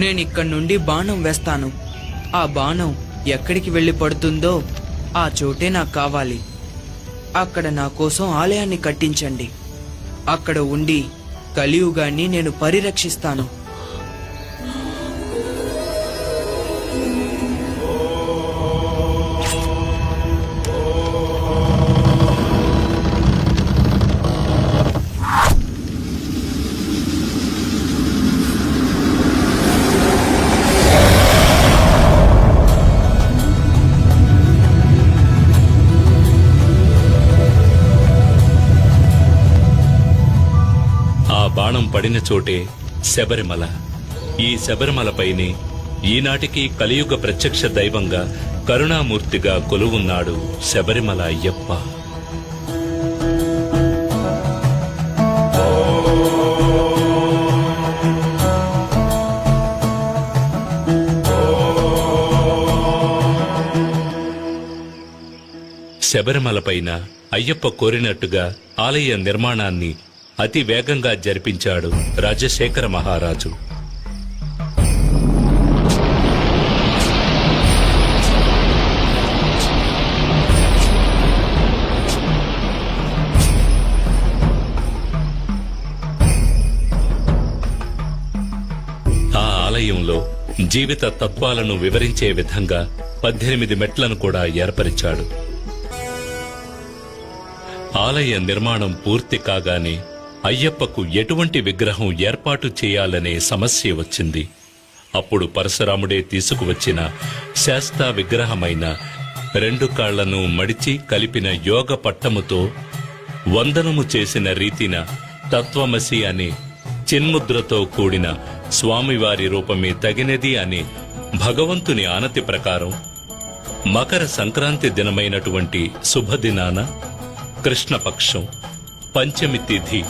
నేనిక్కడి నుండి బాణం వేస్తాను. ఆ బాణం ఎక్కడికి వెళ్ళి పడుతుందో ఆ చోటే నాకు కావాలి. అక్కడ నా కోసం ఆలయాన్ని కట్టించండి. అక్కడ ఉండి కలియుగాన్ని నేను పరిరక్షిస్తాను. బాణం పడిన చోటే శబరిమల. ఈ శబరిమలపైనే ఈనాటికి కలియుగ ప్రత్యక్ష దైవంగా కరుణామూర్తిగా కొలువున్నాడు శబరిమల అయ్యప్ప. శబరిమలపైన అయ్యప్ప కోరినట్టుగా ఆలయ నిర్మాణాన్ని అతి వేగంగా జరిపించాడు రాజశేఖర మహారాజు. ఆ ఆలయంలో జీవిత తత్వాలను వివరించే విధంగా 18 మెట్లను కూడా ఏర్పరిచాడు. ఆలయ నిర్మాణం పూర్తి కాగానే అయ్యప్పకు ఎటువంటి విగ్రహం ఏర్పాటు చేయాలనే సమస్య వచ్చింది. అప్పుడు పరశురాముడే తీసుకువచ్చిన శాస్తా విగ్రహమైన 2 కాళ్లను మడిచి కలిపిన యోగ పట్టముతో వందనము చేసిన రీతిన తత్వమసి అనే చిన్ముద్రతో కూడిన స్వామివారి రూపమే తగినది అనే భగవంతుని ఆనతి ప్రకారం మకర సంక్రాంతి దినమైనటువంటి శుభదినాన కృష్ణపక్షం పంచమి తిథి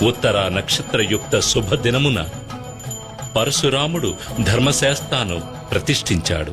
ఉత్తర నక్షత్రయుక్త శుభదినమున పరశురాముడు ధర్మశాస్త్రాను ప్రతిష్ఠించాడు.